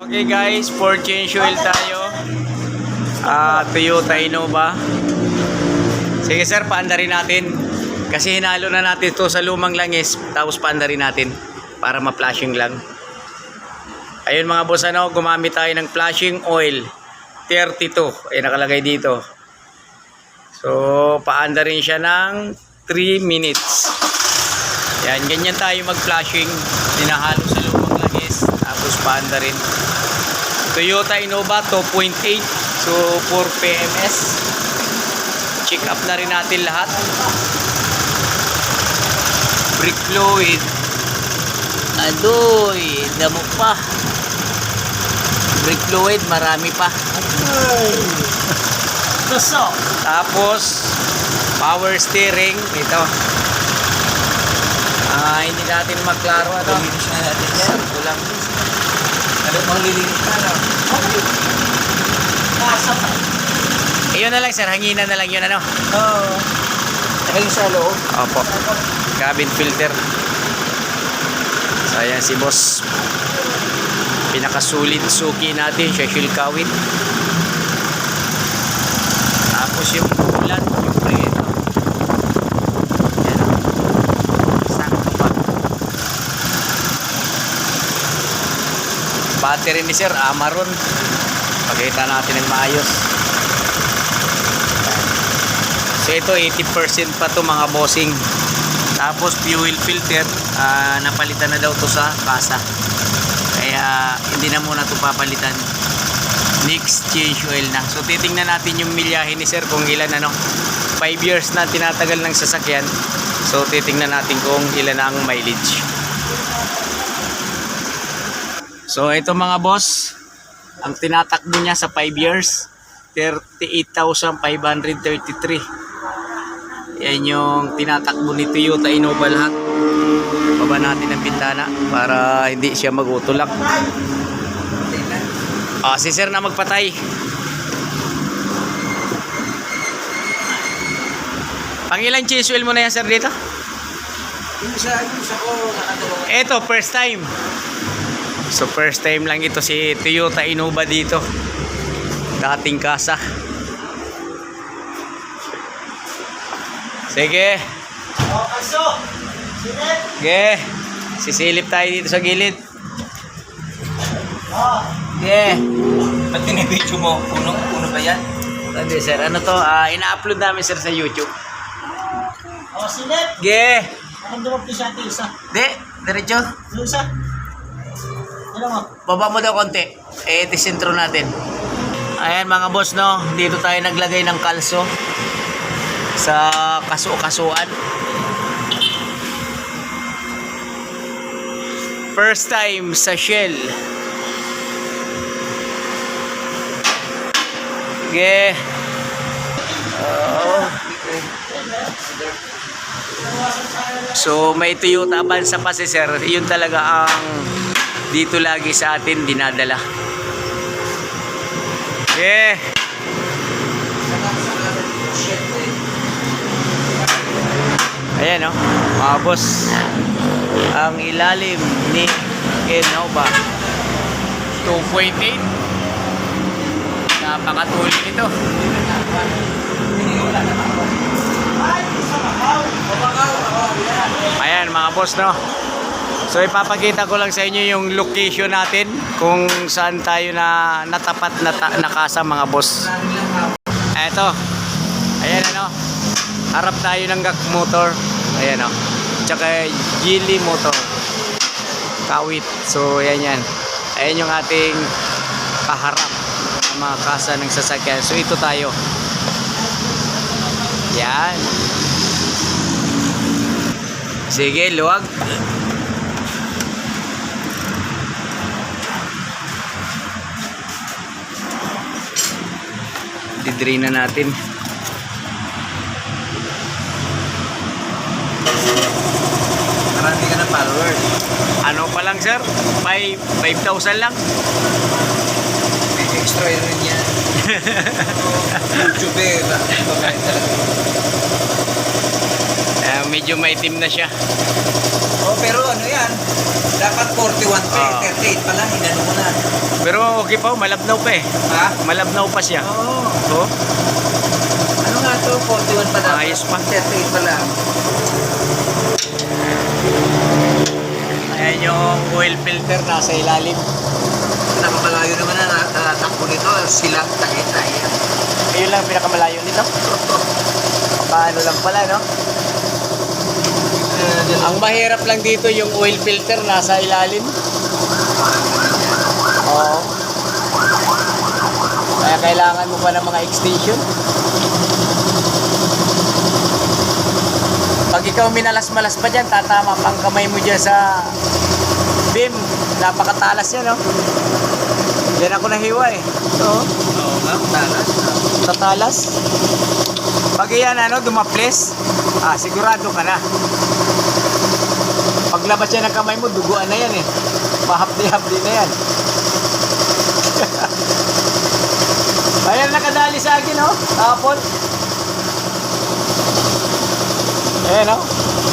Okay guys, for change oil tayo. Toyota Innova. Sige sir, paandarin natin. Kasi hinalo na natin to sa lumang langis. Tapos paandarin natin para ma-flashing lang. Ayun mga boss, gumamit tayo ng flashing oil 32. Ay nakalagay dito. So, paandarin siya ng 3 minutes. Yan, ganyan tayo mag-flashing. Dinahalo sa lumang langis. Tapos paandarin. Toyota Innova 2.8. So 4 PMS. Check up na rin natin lahat. Brake fluid. Adoy, damo pa. Brake fluid, marami pa. Tapos power steering ito. Hindi natin maklaro ano. Sampo lang. Ano bang lilinis ka na? Iyon na lang sir, hanginan na lang yun ano? Oo. Hangin sa loob? Opo. Cabin filter. So ayan si boss. Pinakasulit suki natin siya, shield kawit. Tapos yung ulan, yung preto. Ayan. Sakto pa. Battery ni sir, Amaron. Pakita natin ng maayos. So ito 80% pa to mga bossing. Tapos fuel filter, napalitan na daw to sa kasa. Kaya hindi na muna to papalitan. Next change oil na. So titingnan natin yung milyahe ni sir kung ilan ano. 5 years na tinatagal ng sasakyan. So titingnan natin kung ilan ang mileage. So ito mga boss, ang tinatakbo niya sa 5 years 38,533. Yan yung tinatakbo ni Toyota Innova lahat. Baba natin ang bintana para hindi siya magutulak. Si sir na magpatay. Pangilan change oil mo na yan sir dito? Yung isa ko nakadalawa. Ito first time. So first time lang ito si Toyota Innova dito. Dating kasa. Sige. Sige. Sisilip tayo dito sa gilid. Sige. Ba't tinibidyo mo? Uno ba yan? Hindi sir, ano to? Ina-upload namin sir sa YouTube. Silip! Sige. Anong dumapli siya ate isa? Di, diretso. Yung isa? Ano mo? Baba mo daw konti. Itisintro natin. Ayan mga boss dito tayo naglagay ng kalso sa kaso-kasuan. First time sa Shell. Okay. So may Toyota Avanza pa si sir. Yun talaga ang dito lagi sa atin dinadala. Okay. Ayan mga boss, ang ilalim ni Innova 2.8. Napakatuloy nito. Ayan mga boss so ipapakita ko lang sa inyo yung location natin kung saan tayo na natapat na nakasa mga boss. Eto. Ayan harap tayo ng GAC motor. Ayan tsaka Geely motor. Kawit. So ayan. Ayan yung ating kaharap ng mga kasa ng sasakyan. So ito tayo. Yan. Sige, luwag. Didrain na natin. Marami ka na followers. Ano pa lang sir? 5,000 lang. May extra rin yan. YouTube Medyo maitim na siya. Okay. Pero ano yan, dapat 41 pa Ah. 38 pala, hinano mo na. Pero okay pa, malabnaw pa eh. Ha? Malabnaw pa siya. Oo. Oh, Ano nga to, 41 pa dapat. Ayos pa. 38 pa lang. ayan yung oil filter nasa ilalim. Napamalayo naman na natakbo nito, silang tayo-tayo. Ayun lang pinakamalayo nito. Paano lang pala, no? Ang mahirap lang dito yung oil filter nasa ilalim. Oo. Kaya kailangan mo pa ng mga extension. Pag ikaw minalas-malas pa dyan, tatama pang kamay mo dyan sa beam. Napakatalas yan, no? Diyan ako nahiwa eh. Oo. Oo nga, talas. Tatalas. Pag yan, dumaples, sigurado ka na. Paglabas yan ng kamay mo, duguan na yan eh. Mahapdi-hapdi na yan. Ayan, nakadali sa akin, oh. Tapon. Ayan, oh.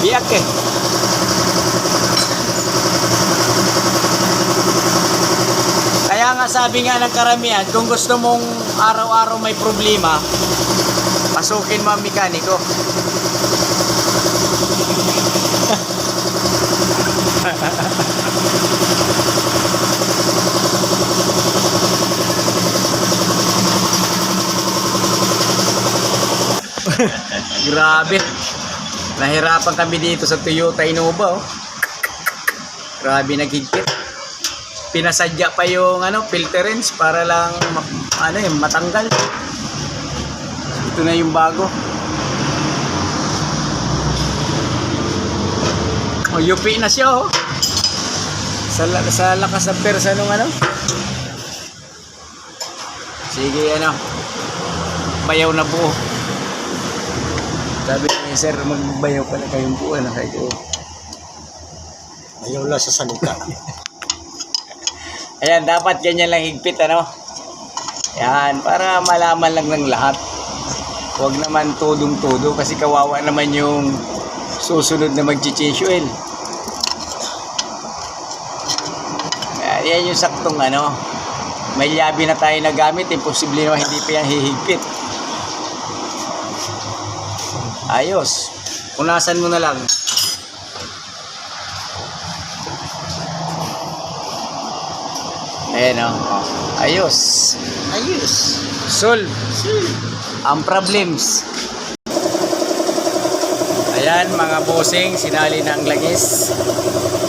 Biyak eh. Kaya nga sabi nga ng karamihan, kung gusto mong araw-araw may problema, pasukin mo ang mekaniko. Grabe. Nahirapan kami dito sa Toyota Innova, oh. Grabe naghigpit. Pinasadya pa yung filterings para lang matanggal. Ito na yung bago. O UP na siya, oh. Sa lakas ng persa nung sige, bayaw na buo. Sabi ni sir, magbayaw pala kayong buo. Ayaw lang sa salita. Ayan, dapat ganyan lang higpit, Yan, para malaman lang ng lahat. Huwag naman tudong-tudo kasi kawawa naman yung susunod na mag-change oil. Yan yung saktong may yabi na tayo na gamit, imposible naman hindi pa yan hihigpit. Ayos. Punasan mo na lang. Ayan, oh. Ayos. Ayos. Solve ang problems. Ayan, mga bossing, sinali na ang langis.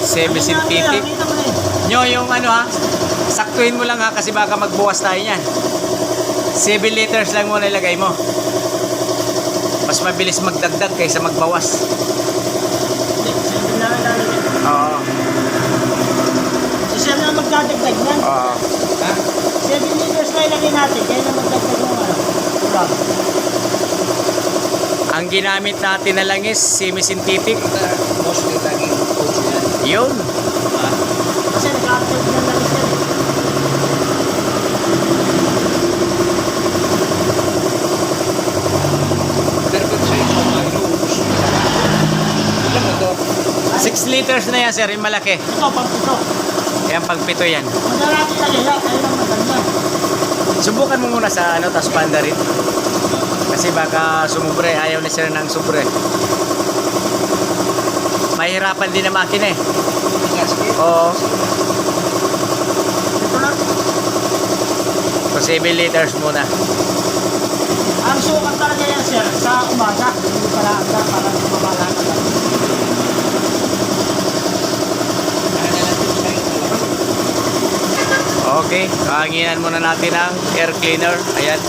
17 pitik. Nyo, yung saktuhin mo lang kasi baka magbuwas tayo yan. 7 liters lang muna ilagay mo. Mas mabilis magdagdag kaysa magbawas. Oo. Siya na magdadagdag yan. Oo. Ha? 7 liters na ilagay natin, kaya na magdagdag yung ulam. Ang ginamit natin na langis, semi-synthetic. Mostly laging audio yan. Yun. Kasi nag-upload na lang siya. Pero kung siya yung inuubos mo na. Ilan mo to? 6 liters na yan, sir, yung malaki. Ito, pang-pito. Yan, pagpito yan. Madalati na nila, kayo lang maganda. Subukan mo muna sa tas panda rin. Kasi baka sumubre, ayaw na sila ng subre. Mahirapan din na makina eh. Gasket. Oo. Ito na. So 7 liters muna. Ang sukat talaga yan, sir, sa umaga. Hindi pala agad para mamala ka lang. Okay, kahanginan muna natin ang air cleaner. Ayan.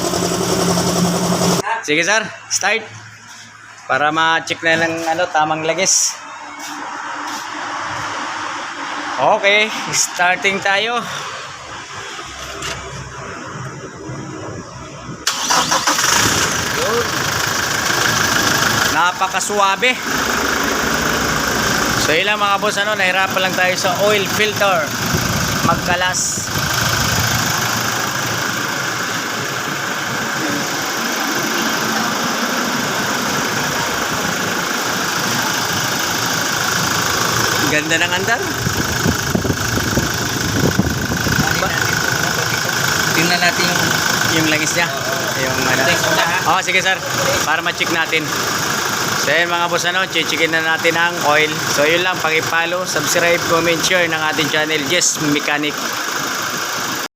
Sige sir, start. Para ma-check na ng tamang langis. Okay, starting tayo. Yun. Napakasuwabe. So yun lang mga boss, nahirapan lang tayo sa oil filter. Magkalas. Ganda ng andar. Tingnan natin Yung langis niya. Yung ano. Thanks, una, ha? Oo, sige sir. Para ma-check natin. So yun mga boss, checkin na natin ang oil. So yun lang, pag-follow, subscribe, comment, share ng ating channel, Jess Mechanic.